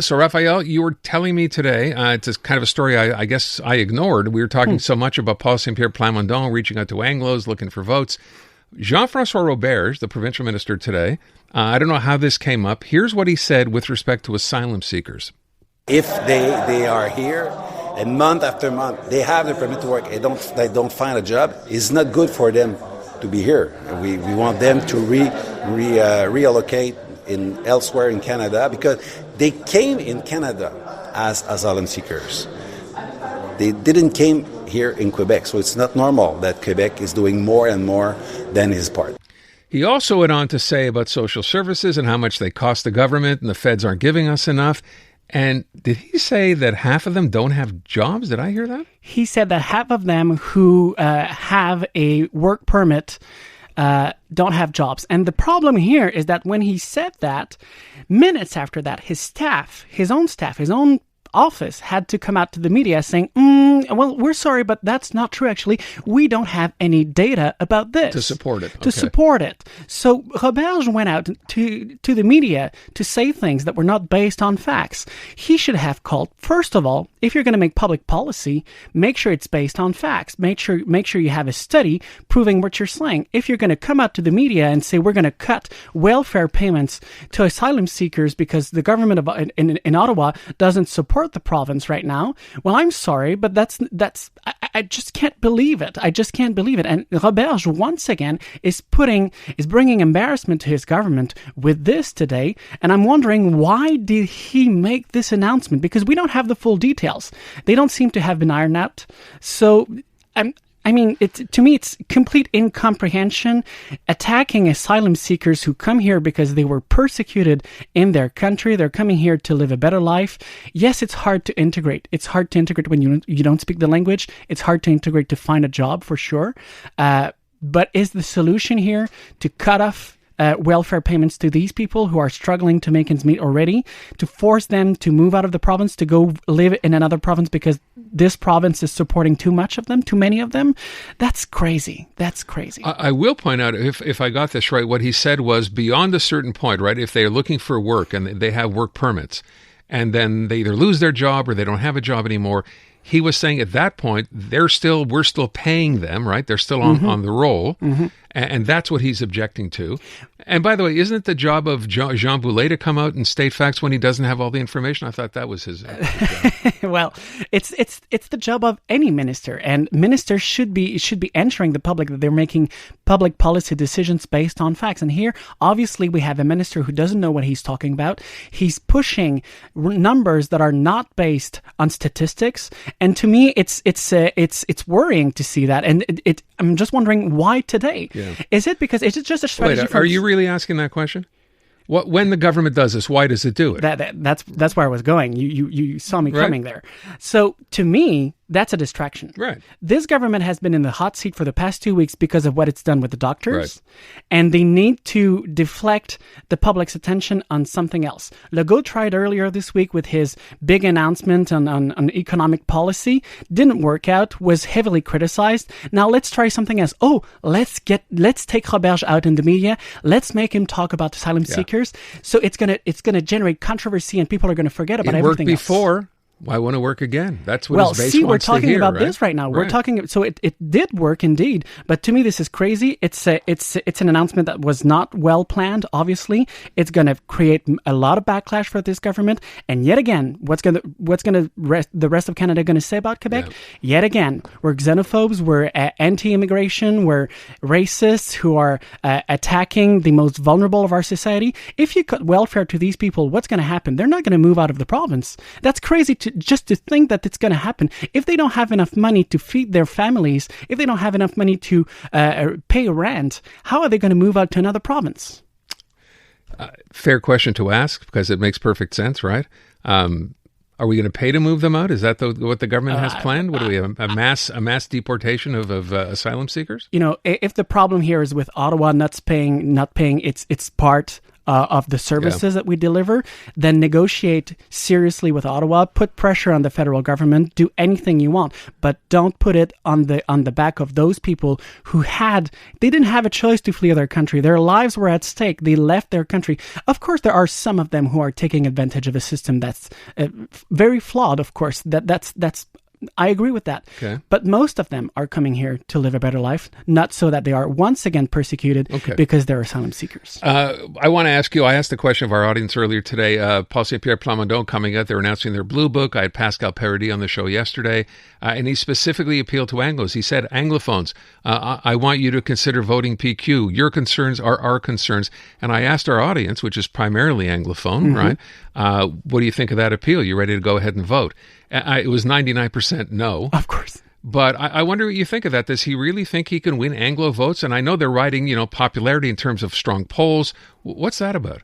So, Raphael, you were telling me today, it's kind of a story I guess I ignored. We were talking so much about Paul Saint-Pierre Plamondon reaching out to Anglos, looking for votes. Jean-François Roberge, the provincial minister today, I don't know how this came up. Here's what he said with respect to asylum seekers. If they are here and month after month, they have the permit to work, they don't find a job, it's not good for them to be here. We want them to reallocate elsewhere in Canada because they came in Canada as asylum seekers. They didn't came here in Quebec, so it's not normal that Quebec is doing more and more than his part. He also went on to say about social services and how much they cost the government and the feds aren't giving us enough. And did he say that half of them don't have jobs? Did I hear that? He said that half of them who have a work permit don't have jobs. And the problem here is that when he said that, minutes after that, his own office had to come out to the media saying, well, we're sorry, but that's not true, actually. We don't have any data about this. To support it. To support it. So Roberge went out to the media to say things that were not based on facts. He should have called, first of all, if you're going to make public policy, make sure it's based on facts. Make sure you have a study proving what you're saying. If you're going to come out to the media and say we're going to cut welfare payments to asylum seekers because the government in Ottawa doesn't support the province right now, well, I'm sorry, but I just can't believe it. I just can't believe it. And Roberge once again is bringing embarrassment to his government with this today. And I'm wondering, why did he make this announcement? Because we don't have the full details. They don't seem to have been ironed out. So to me, it's complete incomprehension, attacking asylum seekers who come here because they were persecuted in their country. They're coming here to live a better life. Yes, it's hard to integrate. It's hard to integrate when you don't speak the language. It's hard to integrate to find a job, for sure. But is the solution here to cut off welfare payments to these people who are struggling to make ends meet already, to force them to move out of the province, to go live in another province because this province is supporting too many of them? That's crazy. That's crazy. I will point out, if I got this right, what he said was beyond a certain point, right? If they're looking for work and they have work permits, and then they either lose their job or they don't have a job anymore, he was saying at that point, we're still paying them, right? They're still on the roll. Mm-hmm. And that's what he's objecting to. And by the way, isn't it the job of Jean Boulet to come out and state facts when he doesn't have all the information? I thought that was his job. Well, it's the job of any minister, and ministers should be ensuring the public that they're making public policy decisions based on facts. And here, obviously, we have a minister who doesn't know what he's talking about. He's pushing numbers that are not based on statistics, and to me, it's worrying to see that. And I'm just wondering, why today? Yeah. Is it just a strategy? Wait, are you really asking that question? When the government does this, why does it do it? That's where I was going. You saw me coming there. So to me, that's a distraction. Right. This government has been in the hot seat for the past 2 weeks because of what it's done with the doctors. Right. And they need to deflect the public's attention on something else. Legault tried earlier this week with his big announcement on economic policy. Didn't work out, was heavily criticized. Now let's try something else. Let's take Roberge out in the media. Let's make him talk about asylum seekers. So it's gonna generate controversy and people are gonna forget about everything else. It worked before. Why won't it work again? That's what his base wants to hear, we're talking about right? this right now. Right. We're talking. So it did work indeed, but to me this is crazy. It's an announcement that was not well planned. Obviously, it's going to create a lot of backlash for this government. And yet again, what's the rest of Canada going to say about Quebec? Yeah. Yet again, we're xenophobes. We're anti-immigration. We're racists who are attacking the most vulnerable of our society. If you cut welfare to these people, what's going to happen? They're not going to move out of the province. That's crazy just to think that it's going to happen. If they don't have enough money to feed their families, if they don't have enough money to pay rent, how are they going to move out to another province? Fair question to ask, because it makes perfect sense, right? Are we going to pay to move them out? Is that what the government has planned? What do we have? A mass deportation of asylum seekers? If the problem here is with Ottawa not paying its part of the services that we deliver, then negotiate seriously with Ottawa, put pressure on the federal government, do anything you want, but don't put it on the back of those people who they didn't have a choice to flee their country. Their lives were at stake. They left their country. Of course, there are some of them who are taking advantage of a system that's very flawed, of course. That's I agree with that. Okay. But most of them are coming here to live a better life, not so that they are once again persecuted because they're asylum seekers. I want to ask you, I asked the question of our audience earlier today, Paul St-Pierre Plamondon coming out, they're announcing their blue book. I had Pascal Paradis on the show yesterday, and he specifically appealed to Anglos. He said, Anglophones, I want you to consider voting PQ. Your concerns are our concerns. And I asked our audience, which is primarily Anglophone, right? What do you think of that appeal? You ready to go ahead and vote? It was 99% no. Of course. But I wonder what you think of that. Does he really think he can win Anglo votes? And I know they're riding, popularity in terms of strong polls. What's that about?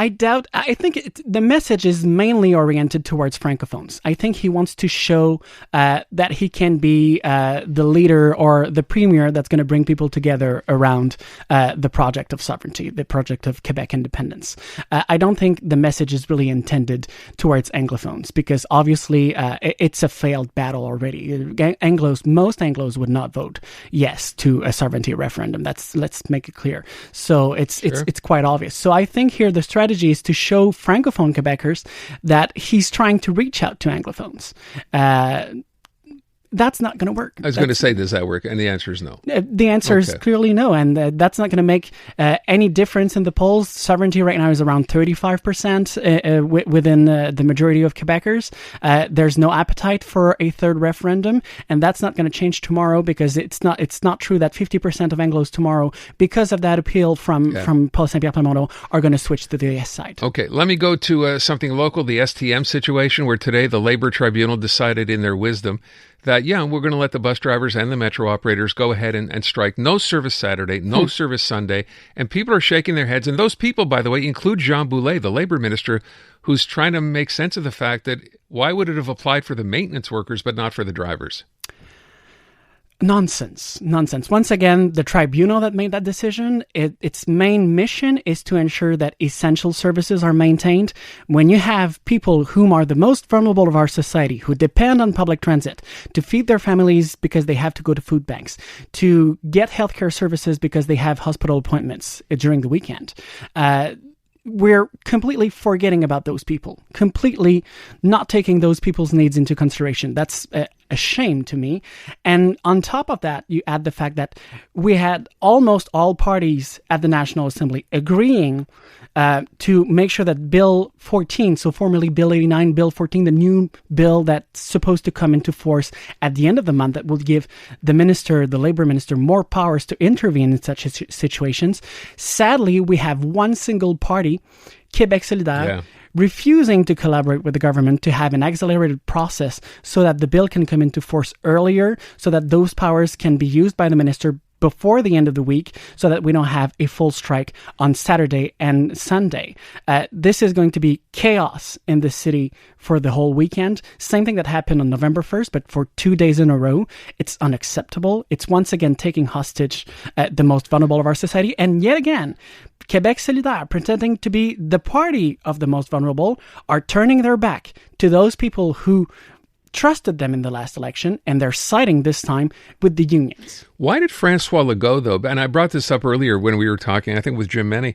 I think the message is mainly oriented towards Francophones. I think he wants to show that he can be the leader or the premier that's going to bring people together around the project of sovereignty, the project of Quebec independence. I don't think the message is really intended towards Anglophones because obviously it's a failed battle already. Most Anglos would not vote yes to a sovereignty referendum. Let's make it clear. So it's quite obvious. So I think here the strategy is to show Francophone Quebecers that he's trying to reach out to Anglophones. That's not going to work. I was going to say, does that work? And the answer is no. The answer is clearly no, and that's not going to make any difference in the polls. Sovereignty right now is around 35% within the majority of Quebecers. There's no appetite for a third referendum, and that's not going to change tomorrow because it's not true that 50% of Anglos tomorrow, because of that appeal from Paul St-Pierre Plamondon, are going to switch to the yes side. Okay, let me go to something local, the STM situation, where today the Labor Tribunal decided in their wisdom that, we're going to let the bus drivers and the metro operators go ahead and strike. No service Saturday, no service Sunday. And people are shaking their heads. And those people, by the way, include Jean Boulet, the labor minister, who's trying to make sense of the fact that why would it have applied for the maintenance workers but not for the drivers? Nonsense. Once again, the tribunal that made that decision, its main mission is to ensure that essential services are maintained. When you have people whom are the most vulnerable of our society, who depend on public transit to feed their families because they have to go to food banks, to get healthcare services because they have hospital appointments during the weekend, we're completely forgetting about those people, completely not taking those people's needs into consideration. That's a shame to me. And on top of that, you add the fact that we had almost all parties at the National Assembly agreeing to make sure that Bill 14, so formerly Bill 89, Bill 14, the new bill that's supposed to come into force at the end of the month that will give the labor minister, more powers to intervene in such situations. Sadly, we have one single party, Québec solidaire, refusing to collaborate with the government to have an accelerated process so that the bill can come into force earlier, so that those powers can be used by the minister before the end of the week so that we don't have a full strike on Saturday and Sunday. This is going to be chaos in the city for the whole weekend. Same thing that happened on November 1st, but for 2 days in a row. It's unacceptable. It's once again taking hostage the most vulnerable of our society. And yet again, Québec solidaire, pretending to be the party of the most vulnerable, are turning their back to those people who trusted them in the last election, and they're siding this time with the unions. Why did François Legault, though, and I brought this up earlier when we were talking, I think with Jim Meny,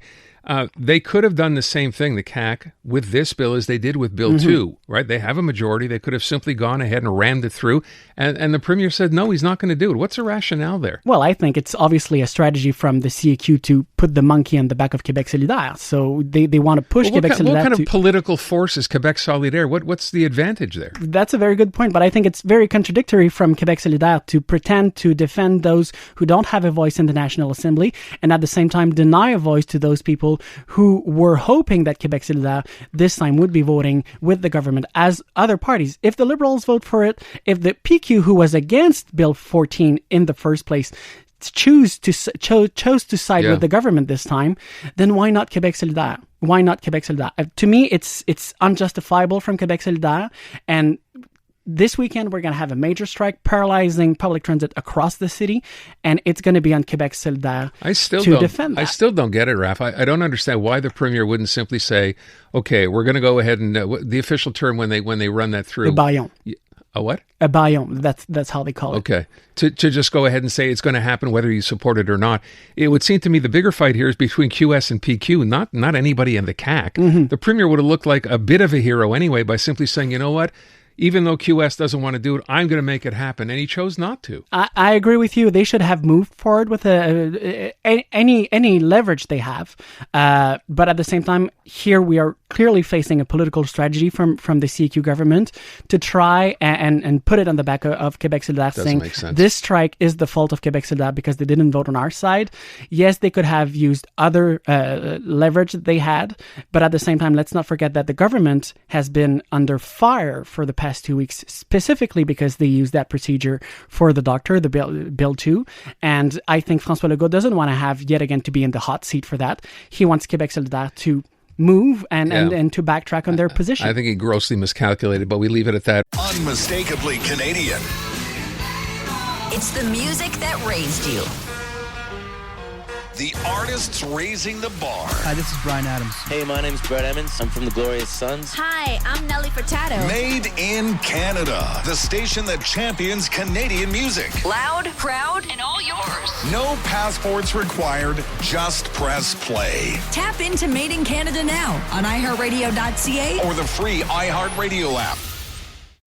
they could have done the same thing, the CAQ, with this bill as they did with Bill 2, right? They have a majority. They could have simply gone ahead and rammed it through. And the Premier said, no, he's not going to do it. What's the rationale there? Well, I think it's obviously a strategy from the CAQ to put the monkey on the back of Québec solidaire. So they want to push Québec solidaire. What kind of political force is Québec solidaire? What's the advantage there? That's a very good point, but I think it's very contradictory from Québec solidaire to pretend to defend those who don't have a voice in the National Assembly and at the same time deny a voice to those people who were hoping that Québec solidaire this time would be voting with the government as other parties. If the Liberals vote for it, if the PQ, who was against Bill 14 in the first place, chose to side with the government this time, then why not Québec solidaire? Why not Québec solidaire? To me, it's unjustifiable from Québec solidaire, and this weekend we're going to have a major strike paralyzing public transit across the city, and it's going to be on Québec solidaire to defend that. I still don't get it, Raph. I don't understand why the premier wouldn't simply say, okay, we're going to go ahead and the official term when they run that through. Bayon. A what? A bayon. That's how they call it. Okay. To just go ahead and say it's going to happen whether you support it or not. It would seem to me the bigger fight here is between QS and PQ, not anybody in the CAC. Mm-hmm. The premier would have looked like a bit of a hero anyway by simply saying, you know what? Even though QS doesn't want to do it, I'm going to make it happen. And he chose not to. I agree with you. They should have moved forward with any leverage they have. But at the same time, here we are clearly facing a political strategy from the CQ government to try and put it on the back of Québec solidaire, saying this strike is the fault of Québec solidaire because they didn't vote on our side. Yes, they could have used other leverage that they had. But at the same time, let's not forget that the government has been under fire for the past 2 weeks, specifically because they used that procedure for the doctor, the bill 2. And I think François Legault doesn't want to have yet again to be in the hot seat for that. He wants Québec solidaire to move and to backtrack on their position. I think he grossly miscalculated, but we leave it at that. Unmistakably Canadian. It's the music that raised you. The artists raising the bar. Hi, this is Bryan Adams. Hey, my name's Brett Emmons. I'm from the Glorious Sons. Hi, I'm Nelly Furtado. Made in Canada. The station that champions Canadian music. Loud, proud, and all yours. No passports required. Just press play. Tap into Made in Canada now on iHeartRadio.ca or the free iHeartRadio app.